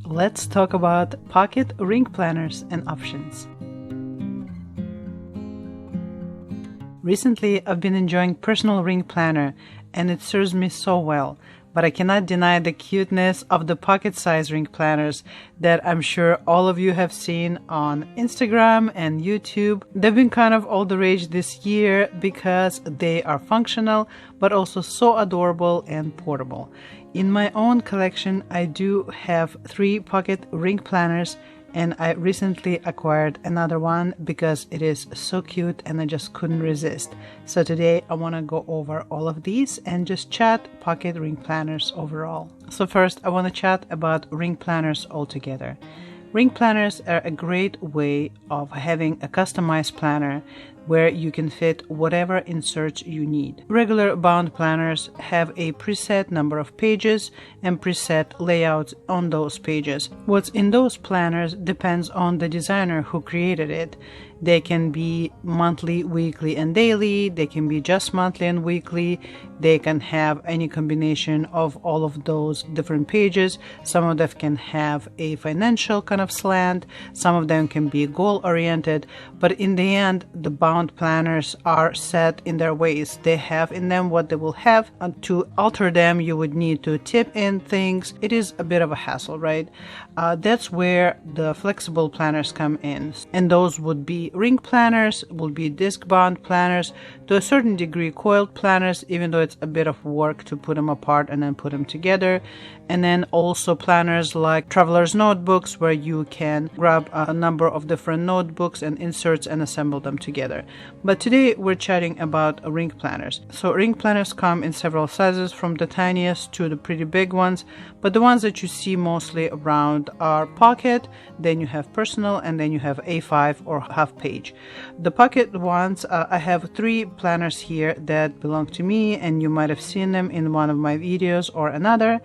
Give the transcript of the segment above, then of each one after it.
let's talk about pocket ring planners and options. Recently, I've been enjoying personal ring planner and it serves me so well, but I cannot deny the cuteness of the pocket size ring planners that I'm sure all of you have seen on Instagram and YouTube. They've been kind of all the rage this year because they are functional, but also so adorable and portable. In my own collection, I do have 3 pocket ring planners, and I recently acquired another one because it is so cute and I just couldn't resist. So today I want to go over all of these and just chat pocket ring planners overall. So first I want to chat about ring planners altogether. Ring planners are a great way of having a customized planner where you can fit whatever inserts you need. Regular bound planners have a preset number of pages and preset layouts on those pages. What's in those planners depends on the designer who created it. They can be monthly, weekly, and daily. They can be just monthly and weekly. They can have any combination of all of those different pages. Some of them can have a financial kind of slant. Some of them can be goal-oriented. But in the end, the bound planners are set in their ways. They have in them what they will have. And to alter them, you would need to tip in things. It is a bit of a hassle, right? That's where the flexible planners come in. And those would be ring planners, will be disc bound planners, to a certain degree coiled planners, even though it's a bit of work to put them apart and then put them together. And then also planners like traveler's notebooks, where you can grab a number of different notebooks and inserts and assemble them together. But today we're chatting about ring planners. So ring planners come in several sizes, from the tiniest to the pretty big ones, but the ones that you see mostly around are pocket, then you have personal, and then you have A5 or half page. The pocket ones, I have 3 planners here that belong to me, and you might have seen them in one of my videos or another.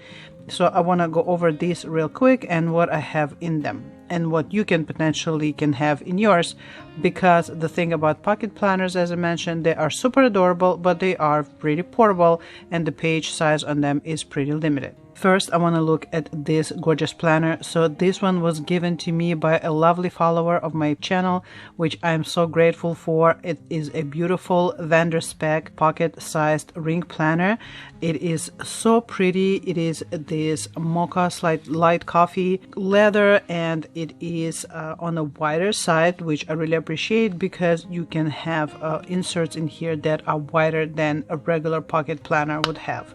So I want to go over these real quick and what I have in them and what you can potentially have in yours, because the thing about pocket planners, as I mentioned, they are super adorable, but they are pretty portable and the page size on them is pretty limited. First, I want to look at this gorgeous planner. So this one was given to me by a lovely follower of my channel, which I'm so grateful for. It is a beautiful vendor spec pocket-sized ring planner. It is so pretty. It is this mocha light coffee leather, and it is on a wider side, which I really appreciate because you can have inserts in here that are wider than a regular pocket planner would have.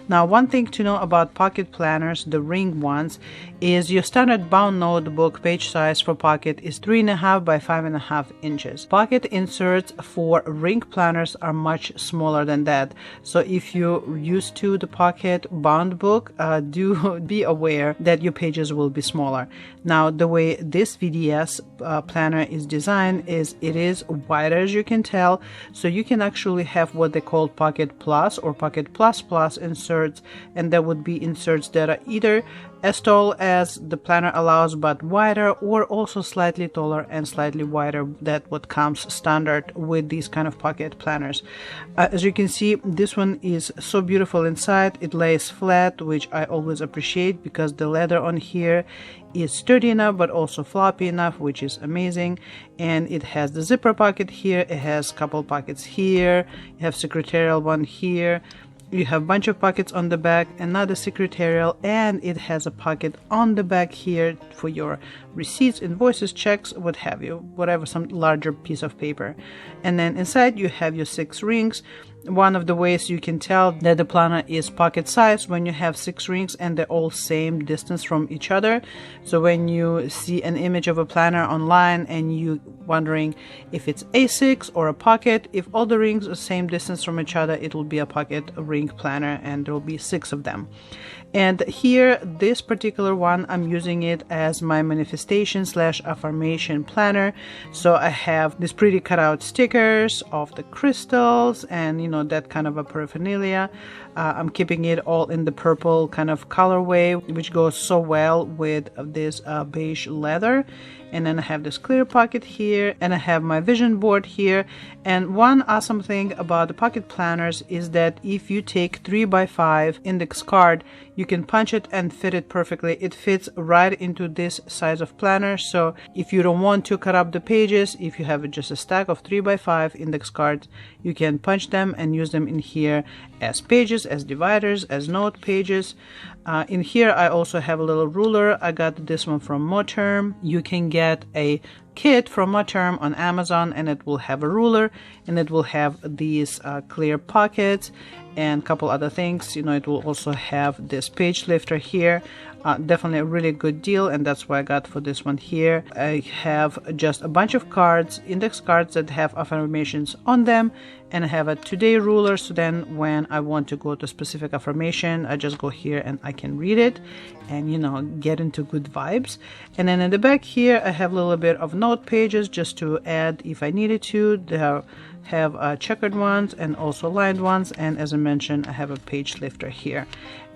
Now, one thing to know about pocket planners, the ring ones, is your standard bound notebook page size for pocket is 3.5 by 5.5 inches. Pocket inserts for ring planners are much smaller than that. So if you're used to the pocket bound book, do be aware that your pages will be smaller. Now, the way this VDS planner is designed is it is wider, as you can tell. So you can actually have what they call pocket plus or pocket plus plus inserts, and that would be inserts that are either as tall as the planner allows but wider, or also slightly taller and slightly wider than what comes standard with these kind of pocket planners. As you can see, this one is so beautiful inside. It lays flat, which I always appreciate because the leather on here is sturdy enough but also floppy enough, which is amazing. And it has the zipper pocket here, it has a couple pockets here, you have secretarial one here, you have a bunch of pockets on the back, another secretarial, and it has a pocket on the back here for your receipts, invoices, checks, what have you, whatever, some larger piece of paper. And then inside you have your 6 rings. One of the ways you can tell that the planner is pocket size when you have 6 rings and they're all same distance from each other. So when you see an image of a planner online and you wondering if it's A6 or a pocket, if all the rings are same distance from each other, it will be a pocket ring planner, and there will be 6 of them. And here, this particular one, I'm using it as my manifestation / affirmation planner. So I have these pretty cutout stickers of the crystals and, you know, that kind of a paraphernalia. I'm keeping it all in the purple kind of colorway, which goes so well with this beige leather. And then I have this clear pocket here, and I have my vision board here. And one awesome thing about the pocket planners is that if you take 3x5 index card, you can punch it and fit it perfectly. It fits right into this size of planner. So if you don't want to cut up the pages, if you have just a stack of 3x5 index cards, you can punch them and use them in here as pages, as dividers, as note pages. In here I also have a little ruler. I got this one from Moterm. You can get a kit from Moterm on Amazon, and it will have a ruler, and it will have these clear pockets and a couple other things. You know, it will also have this page lifter here. Definitely a really good deal, and that's what I got for this one here. I have just a bunch of cards, index cards that have affirmations on them, and I have a today ruler, so then when I want to go to specific affirmation, I just go here and I can read it and, you know, get into good vibes. And then in the back here I have a little bit of note pages just to add if I needed to. There have checkered ones and also lined ones, and as I mentioned, I have a page lifter here.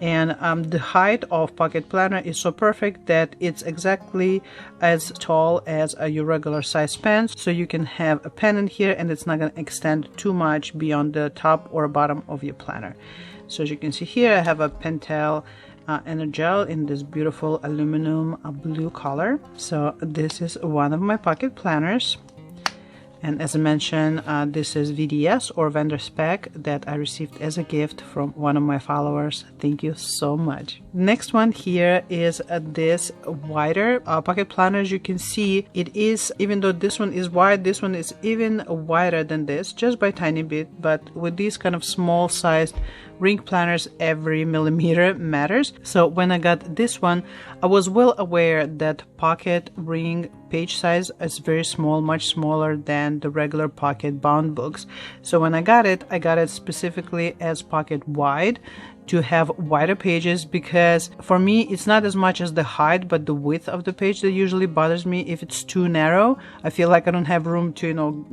And the height of pocket planner is so perfect that it's exactly as tall as your regular size pen, so you can have a pen in here and it's not going to extend too much beyond the top or bottom of your planner. So as you can see here, I have a Pentel and a gel in this beautiful aluminum blue color. So this is one of my pocket planners. And as I mentioned, this is VDS or vendor spec that I received as a gift from one of my followers. Thank you so much. Next one here is this wider pocket planner. As you can see, it is, even though this one is wide, this one is even wider than this, just by a tiny bit. But with these kind of small sized ring planners, every millimeter matters. So when I got this one, I was well aware that pocket ring page size is very small, much smaller than the regular pocket bound books. So when I got it specifically as pocket wide, to have wider pages, because for me it's not as much as the height but the width of the page that usually bothers me. If it's too narrow, I feel like I don't have room to, you know,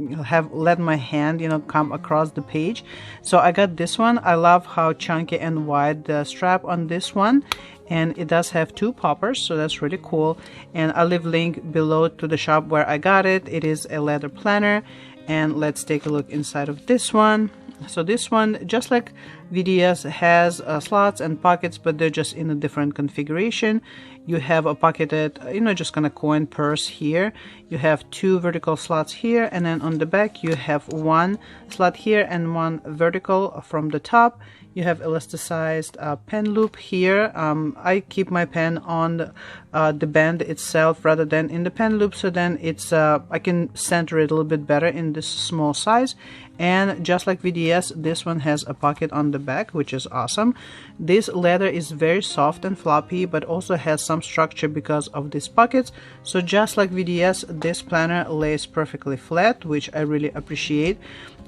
let my hand, you know, come across the page. So I got this one. I love how chunky and wide the strap on this one, and it does have two poppers, so that's really cool. And I'll leave link below to the shop where I got it. It is a leather planner, and let's take a look inside of this one. So this one, just like VDS, has slots and pockets, but they're just in a different configuration. You have a pocketed, you know, just kind of coin purse here. You have two vertical slots here, and then on the back you have one slot here and one vertical from the top. You have elasticized pen loop here. I keep my pen on the band itself rather than in the pen loop, so then it's I can center it a little bit better in this small size. And just like VDS, this one has a pocket on the back, which is awesome. This leather is very soft and floppy, but also has some structure because of these pockets. So just like VDS, this planner lays perfectly flat, which I really appreciate.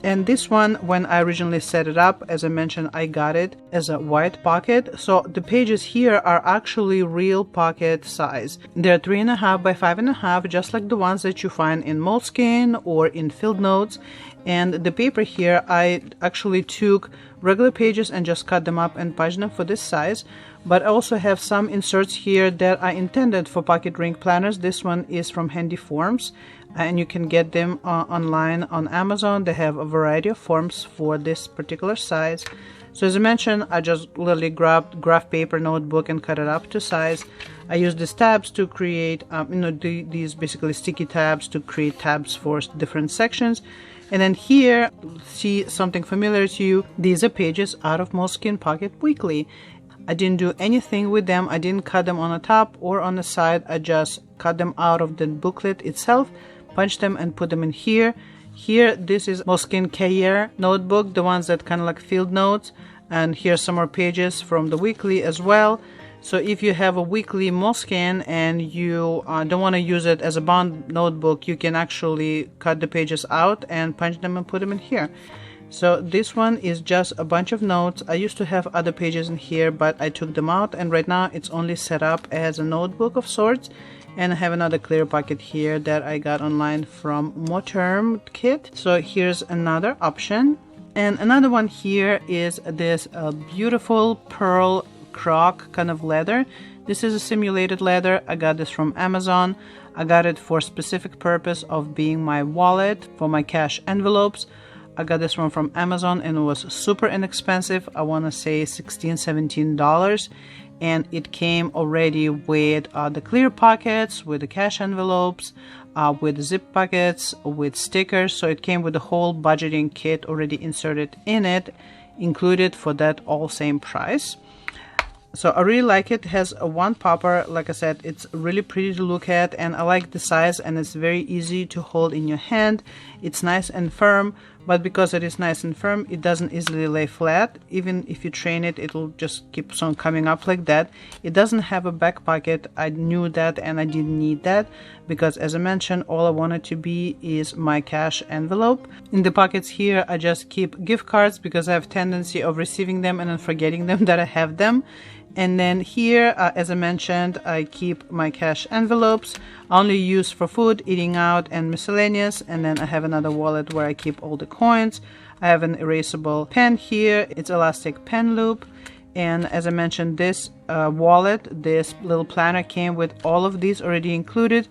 And this one, when I originally set it up, as I mentioned, I got it as a wide pocket. So the pages here are actually real pocket size. They're 3.5 by 5.5, just like the ones that you find in Moleskine or in Field Notes. And the paper here, I actually took regular pages and just cut them up and punched them for this size. But I also have some inserts here that I intended for pocket ring planners. This one is from Handy Forms, and you can get them online on Amazon. They have a variety of forms for this particular size. So as I mentioned, I just literally grabbed graph paper notebook and cut it up to size. I use these tabs to create, these basically sticky tabs to create tabs for different sections. And then here, see something familiar to you, these are pages out of Moleskine Pocket Weekly. I didn't do anything with them. I didn't cut them on the top or on the side. I just cut them out of the booklet itself, punched them and put them in here. Here, this is Moleskine Cahier notebook, the ones that kind of like field notes. And here's some more pages from the weekly as well. So if you have a weekly Moleskine and you don't want to use it as a bound notebook, you can actually cut the pages out and punch them and put them in here. So this one is just a bunch of notes. I used to have other pages in here, but I took them out, and right now it's only set up as a notebook of sorts. And I have another clear pocket here that I got online from Moterm kit. So here's another option. And another one here is this beautiful pearl croc kind of leather. This is a simulated leather. I got this from Amazon. I got it for specific purpose of being my wallet for my cash envelopes. I got this one from Amazon and it was super inexpensive. I want to say $16-17. And it came already with the clear pockets, with the cash envelopes, with zip pockets, with stickers. So it came with the whole budgeting kit already inserted in it, included for that all same price. So I really like it. It has a one popper. Like I said, it's really pretty to look at, and I like the size, and it's very easy to hold in your hand. It's nice and firm, but because it is nice and firm, it doesn't easily lay flat. Even if you train it, it'll just keep on coming up like that. It doesn't have a back pocket. I knew that and I didn't need that because, as I mentioned, all I want it to be is my cash envelope. In the pockets here, I just keep gift cards because I have tendency of receiving them and then forgetting them that I have them. And then here, as I mentioned, I keep my cash envelopes, only use for food, eating out, and miscellaneous. And then I have another wallet where I keep all the coins. I have an erasable pen here. It's elastic pen loop. And as I mentioned, this wallet, this little planner came with all of these already included,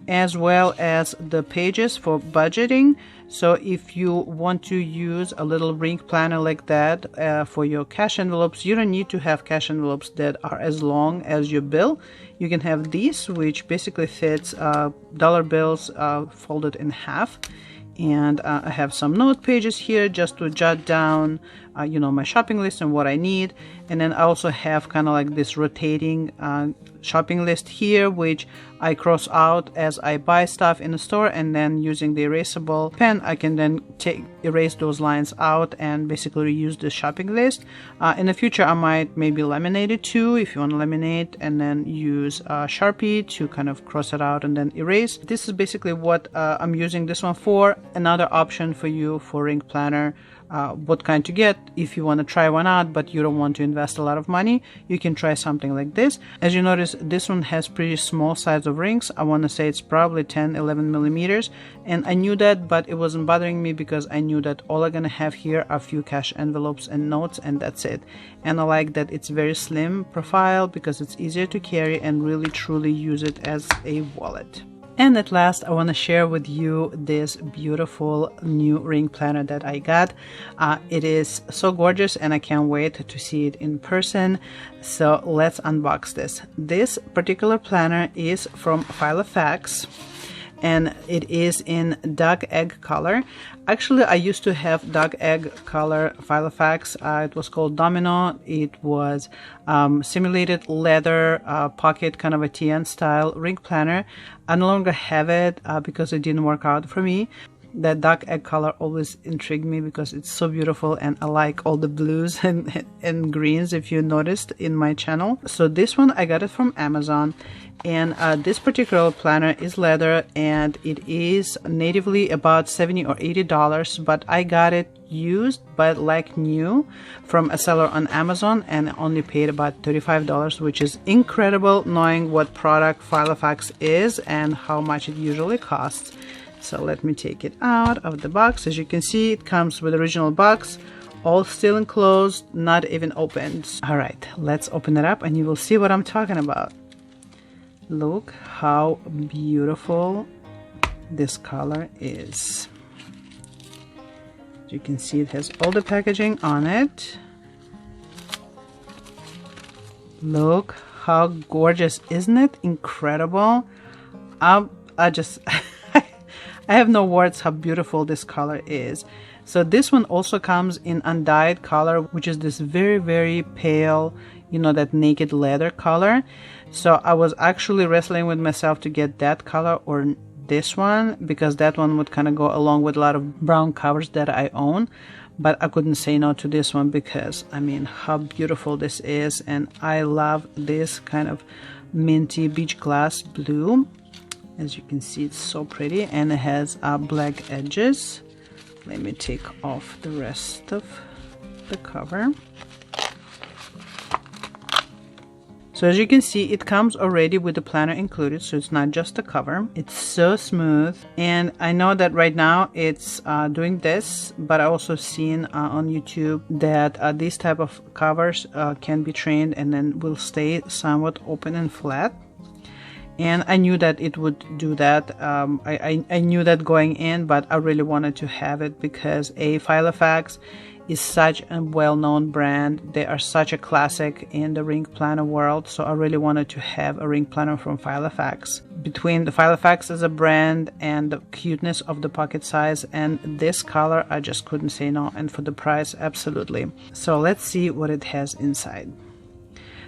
as well as the pages for budgeting. So if you want to use a little ring planner like that for your cash envelopes, you don't need to have cash envelopes that are as long as your bill. You can have these, which basically fits dollar bills folded in half. And I have some note pages here just to jot down you know, my shopping list and what I need. And then I also have kind of like this rotating shopping list here, which I cross out as I buy stuff in the store, and then using the erasable pen I can then erase those lines out and basically reuse the shopping list. In the future I might maybe laminate it too, if you want to laminate, and then use Sharpie to kind of cross it out and then erase. This is basically what I'm using this one for. Another option for you for ring planner, what kind to get if you want to try one out but you don't want to invest a lot of money, you can try something like this. As you notice, this one has pretty small size of rings. I want to say it's probably 10-11 millimeters, and I knew that, but it wasn't bothering me because I knew that all I'm gonna have here are a few cash envelopes and notes, and that's it. And I like that it's very slim profile because it's easier to carry and really truly use it as a wallet. And at last, I want to share with you this beautiful new ring planner that I got. It is so gorgeous and I can't wait to see it in person. So let's unbox this. This particular planner is from Filofax, and it is in duck egg color. Actually, I used to have duck egg color Filofax. It was called Domino. It was simulated leather pocket, kind of a TN style ring planner. I no longer have it because it didn't work out for me. That duck egg color always intrigued me because it's so beautiful, and I like all the blues and greens, if you noticed in my channel. So this one, I got it from Amazon, and this particular planner is leather, and it is natively about $70 or $80, but I got it used but like new from a seller on Amazon and only paid about $35, which is incredible knowing what product Filofax is and how much it usually costs. So let me take it out of the box. As you can see, it comes with the original box, all still enclosed, not even opened. All right, let's open it up and you will see what I'm talking about. Look how beautiful this color is. As you can see, it has all the packaging on it. Look how gorgeous, isn't it? Incredible. I just I have no words how beautiful this color is. So this one also comes in undyed color, which is this very, very pale, you know, that naked leather color. So I was actually wrestling with myself to get that color or this one, because that one would kind of go along with a lot of brown covers that I own. But I couldn't say no to this one because, I mean, how beautiful this is. And I love this kind of minty beach glass blue. As you can see, it's so pretty, and it has black edges. Let me take off the rest of the cover. So as you can see, it comes already with the planner included, so it's not just the cover. It's so smooth, and I know that right now it's doing this, but I also seen on YouTube that these type of covers can be trained and then will stay somewhat open and flat. And I knew that it would do that. I knew that going in, but I really wanted to have it because Filofax is such a well-known brand. They are such a classic in the ring planner world, so I really wanted to have a ring planner from Filofax. Between the Filofax as a brand and the cuteness of the pocket size and this color, I just couldn't say no, and for the price, absolutely. So let's see what it has inside.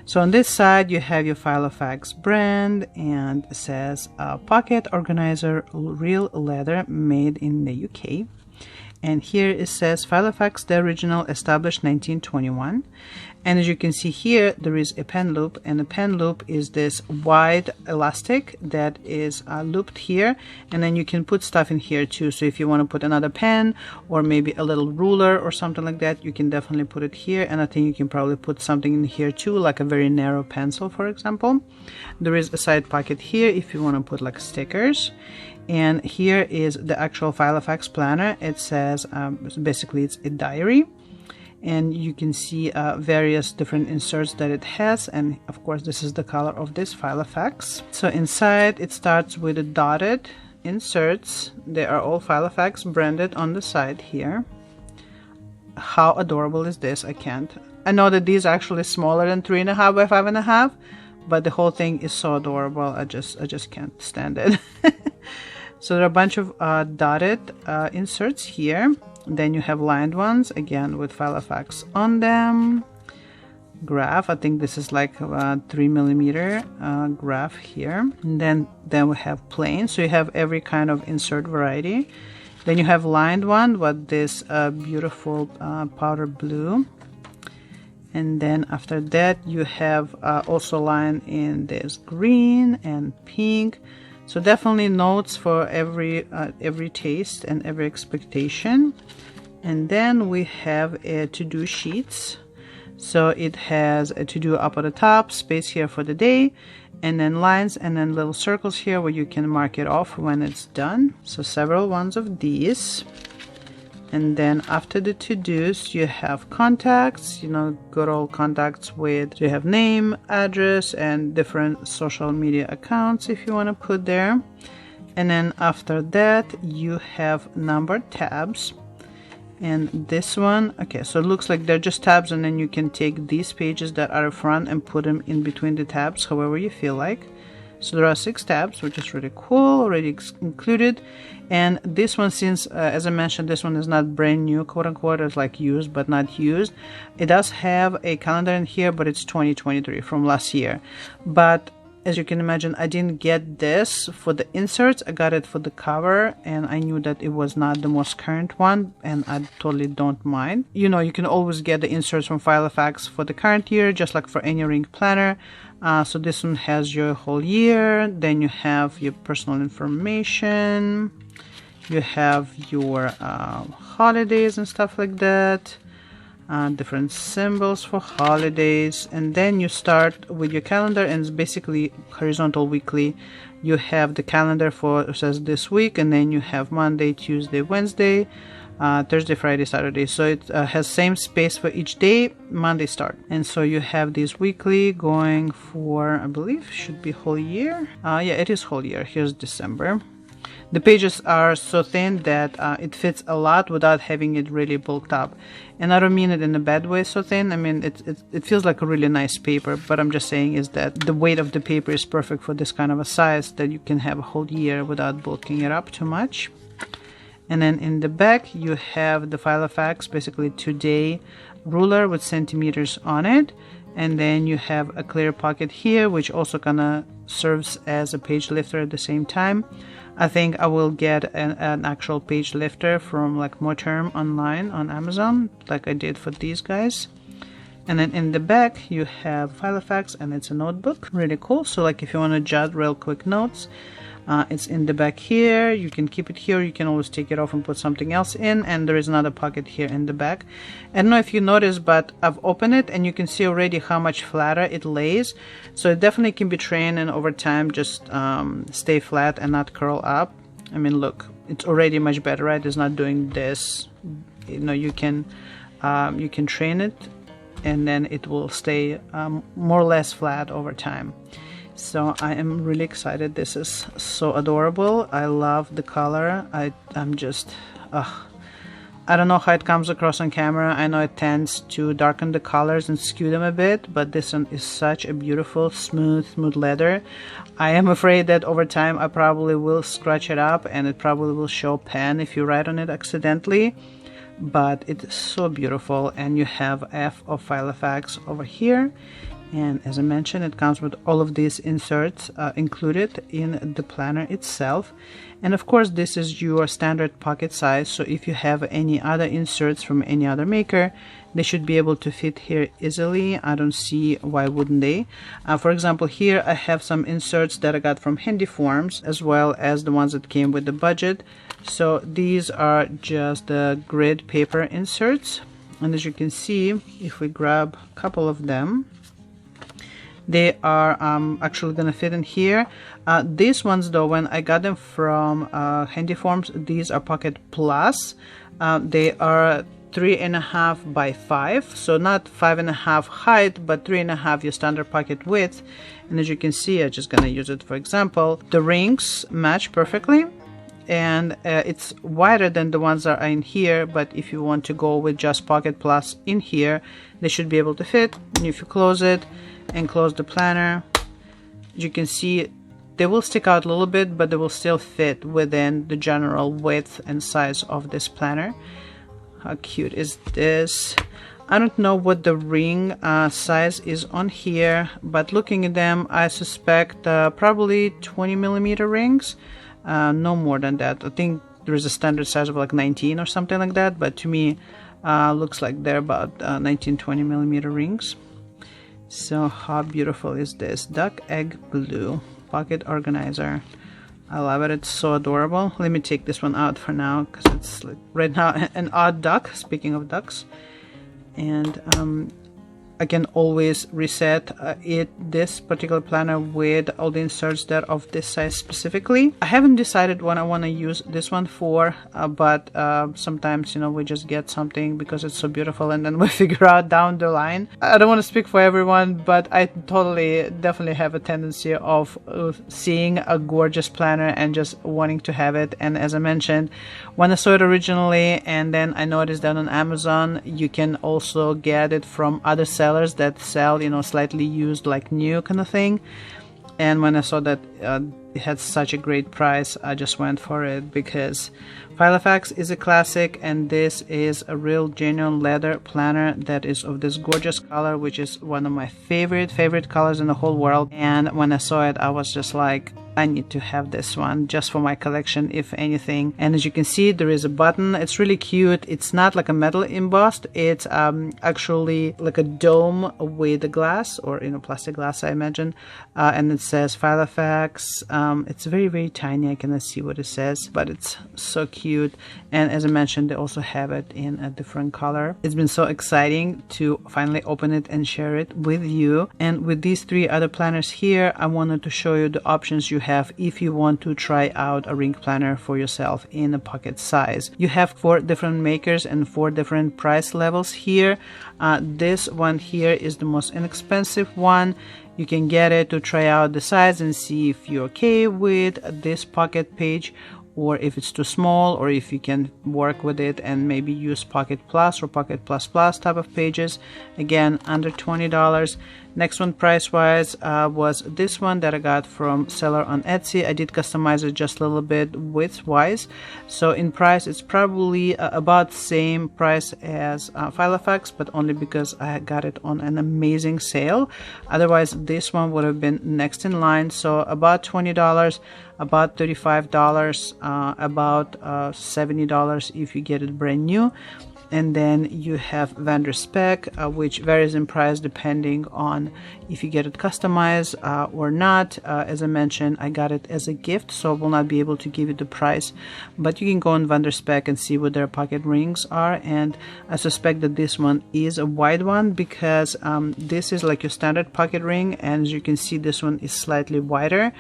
So on this side you have your Filofax brand, and it says pocket organizer, real leather, made in the UK. And here it says Filofax, the original, established 1921. And as you can see here, there is a pen loop, and the pen loop is this wide elastic that is looped here, and then you can put stuff in here too. So if you want to put another pen or maybe a little ruler or something like that, you can definitely put it here. And I think you can probably put something in here too, like a very narrow pencil, for example. There is a side pocket here if you want to put like stickers. And here is the actual Filofax planner. It says basically it's a diary, and you can see various different inserts that it has, and of course this is the color of this Filofax. So inside it starts with the dotted inserts. They are all Filofax branded on the side here. How adorable is this? I know that these are actually smaller than 3.5 by 5.5, but the whole thing is so adorable. I just can't stand it. So there are a bunch of dotted inserts here. Then you have lined ones, again with Filofax on them. Graph, I think this is like a 3mm graph here. And then we have plain, so you have every kind of insert variety. Then you have lined one with this beautiful powder blue. And then after that you have also lined in this green and pink. So definitely notes for every taste and every expectation. And then we have a to-do sheets. So it has a to-do up at the top, space here for the day, and then lines and then little circles here where you can mark it off when it's done. So several ones of these. And then after the to-dos you have contacts, you know, good old contacts with, you have name, address, and different social media accounts if you want to put there. And then after that you have numbered tabs. And this one, okay, so it looks like they're just tabs, and then you can take these pages that are front and put them in between the tabs however you feel like. So there are 6 tabs, which is really cool, already included. And this one, since as I mentioned, this one is not brand new, quote unquote, it's like used but not used. It does have a calendar in here, but it's 2023 from last year. But as you can imagine, I didn't get this for the inserts, I got it for the cover, and I knew that it was not the most current one, and I totally don't mind. You know, you can always get the inserts from Filofax for the current year, just like for any ring planner. So this one has your whole year, then you have your personal information, you have your holidays and stuff like that, different symbols for holidays, and then you start with your calendar, and it's basically horizontal weekly. You have the calendar for, it says this week, and then you have Monday, Tuesday, Wednesday, Thursday, Friday, Saturday. So it has same space for each day. Monday start, and so you have these weekly going for, I believe should be whole year. Yeah, it is whole year. Here's December. The pages are so thin that it fits a lot without having it really bulked up, and I don't mean it in a bad way so thin. I mean it feels like a really nice paper, but I'm just saying is that the weight of the paper is perfect for this kind of a size, that you can have a whole year without bulking it up too much. And then in the back you have the Filofax, basically today ruler with centimeters on it, and then you have a clear pocket here, which also kind of serves as a page lifter at the same time. I think I will get an actual page lifter from like Moterm online on Amazon, like I did for these guys. And then in the back you have Filofax, and it's a notebook, really cool. So like if you want to jot real quick notes, It's in the back here. You can keep it here. You can always take it off and put something else in. And there is another pocket here in the back. I don't know if you noticed, but I've opened it and you can see already how much flatter it lays. So it definitely can be trained, and over time just stay flat and not curl up. I mean, look, it's already much better, right? It's not doing this. You know, you can train it, and then it will stay more or less flat over time. So I am really excited. This is so adorable. I love the color. I'm just I don't know how it comes across on camera. I know it tends to darken the colors and skew them a bit, but this one is such a beautiful smooth leather. I am afraid that over time I probably will scratch it up and it probably will show pen if you write on it accidentally, but it's so beautiful. And you have F of Filofax over here, and as I mentioned, it comes with all of these inserts included in the planner itself. And of course, this is your standard pocket size, so if you have any other inserts from any other maker, they should be able to fit here easily. I don't see why wouldn't they. For example, here I have some inserts that I got from Handy Forms, as well as the ones that came with the budget. So these are just the grid paper inserts, and as you can see, if we grab a couple of them, they are actually gonna fit in here. These ones though, when I got them from Handy Forms, these are Pocket Plus. They are 3.5 by 5, so not 5.5 height, but 3.5 your standard pocket width. And as you can see, I'm just gonna use it for example. The rings match perfectly, and it's wider than the ones that are in here, but if you want to go with just Pocket Plus in here, they should be able to fit. And if you close it and close the planner, you can see they will stick out a little bit, but they will still fit within the general width and size of this planner. How cute is this? I don't know what the ring size is on here, but looking at them, I suspect probably 20mm rings, no more than that. I think there is a standard size of like 19 or something like that, but to me looks like they're about 19-20mm rings. So how beautiful is this? Duck egg blue pocket organizer. I love it. It's so adorable. Let me take this one out for now because it's like right now an odd duck, speaking of ducks. And I can always reset this particular planner with all the inserts that are of this size specifically. I haven't decided what I want to use this one for, but sometimes, you know, we just get something because it's so beautiful and then we figure out down the line. I don't want to speak for everyone, but I definitely have a tendency of seeing a gorgeous planner and just wanting to have it. And as I mentioned, when I saw it originally and then I noticed that on Amazon you can also get it from other sellers that sell, you know, slightly used like new kind of thing. And when I saw that it had such a great price, I just went for it because Filofax is a classic, and this is a real genuine leather planner that is of this gorgeous color, which is one of my favorite colors in the whole world. And when I saw it, I was just like, I need to have this one just for my collection, if anything. And as you can see, there is a button. It's really cute. It's not like a metal embossed. It's actually like a dome with a glass, or, you know, plastic glass, I imagine. And it says Filofax. It's very tiny. I cannot see what it says, but it's so cute. And as I mentioned, they also have it in a different color. It's been so exciting to finally open it and share it with you. And with these 3 other planners here, I wanted to show you the options you have if you want to try out a ring planner for yourself in a pocket size. You have 4 different makers and 4 different price levels here. This one here is the most inexpensive one. You can get it to try out the size and see if you're okay with this pocket page, or if it's too small, or if you can work with it and maybe use Pocket Plus or Pocket Plus Plus type of pages. Again, under $20. Next one price wise was this one that I got from seller on Etsy. I did customize it just a little bit width wise, so in price it's probably about same price as Filofax, but only because I got it on an amazing sale. Otherwise this one would have been next in line. So about $20, about $35, about $70 if you get it brand new. And then you have vendor spec, which varies in price depending on if you get it customized or not. As I mentioned, I got it as a gift, so I will not be able to give you the price, but you can go on vendor spec and see what their pocket rings are. And I suspect that this one is a wide one, because this is like your standard pocket ring, and as you can see, this one is slightly wider.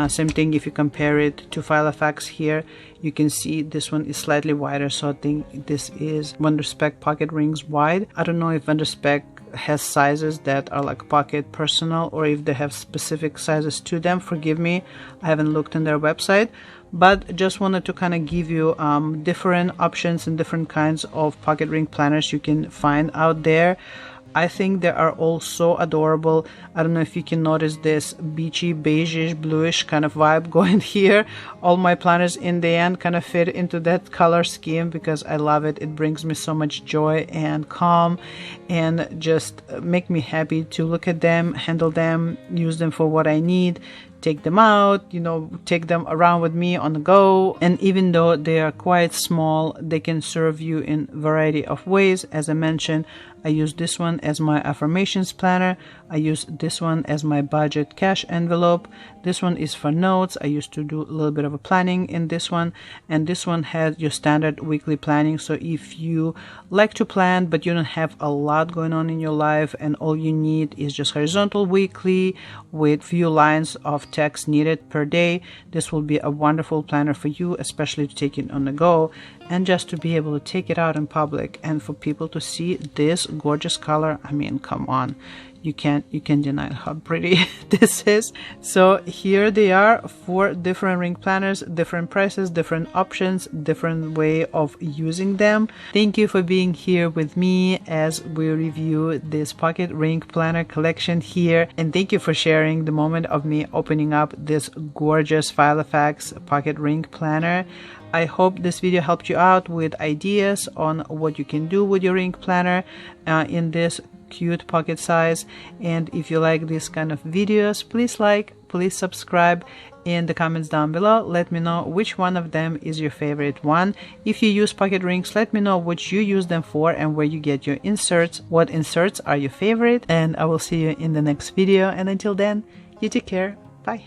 Same thing if you compare it to Filofax here, you can see this one is slightly wider, so I think this is vendor spec pocket rings wide. I don't know if vendor spec has sizes that are like pocket personal, or if they have specific sizes to them. Forgive me, I haven't looked on their website, but just wanted to kind of give you different options and different kinds of pocket ring planners you can find out there. I think they are all so adorable. I don't know if you can notice this beachy, beige-ish, bluish kind of vibe going here. All my planners in the end kind of fit into that color scheme because I love it. It brings me so much joy and calm, and just make me happy to look at them, handle them, use them for what I need, take them out, you know, take them around with me on the go. And even though they are quite small, they can serve you in a variety of ways. As I mentioned, I use this one as my affirmations planner. I use this one as my budget cash envelope. This one is for notes. I used to do a little bit of a planning in this one. And this one has your standard weekly planning. So if you like to plan, but you don't have a lot going on in your life, and all you need is just horizontal weekly with few lines of text needed per day, this will be a wonderful planner for you, especially to take it on the go and just to be able to take it out in public and for people to see this gorgeous color. I mean, come on, you can't deny how pretty this is. So here they are, 4 different ring planners, different prices, different options, different way of using them. Thank you for being here with me as we review this pocket ring planner collection here, and thank you for sharing the moment of me opening up this gorgeous Filofax pocket ring planner. I hope this video helped you out with ideas on what you can do with your ring planner in this cute pocket size. And if you like these kind of videos, please like, please subscribe. In the comments down below, let me know which one of them is your favorite one. If you use pocket rings, let me know what you use them for and where you get your inserts. What inserts are your favorite? And I will see you in the next video, and until then, you take care. Bye.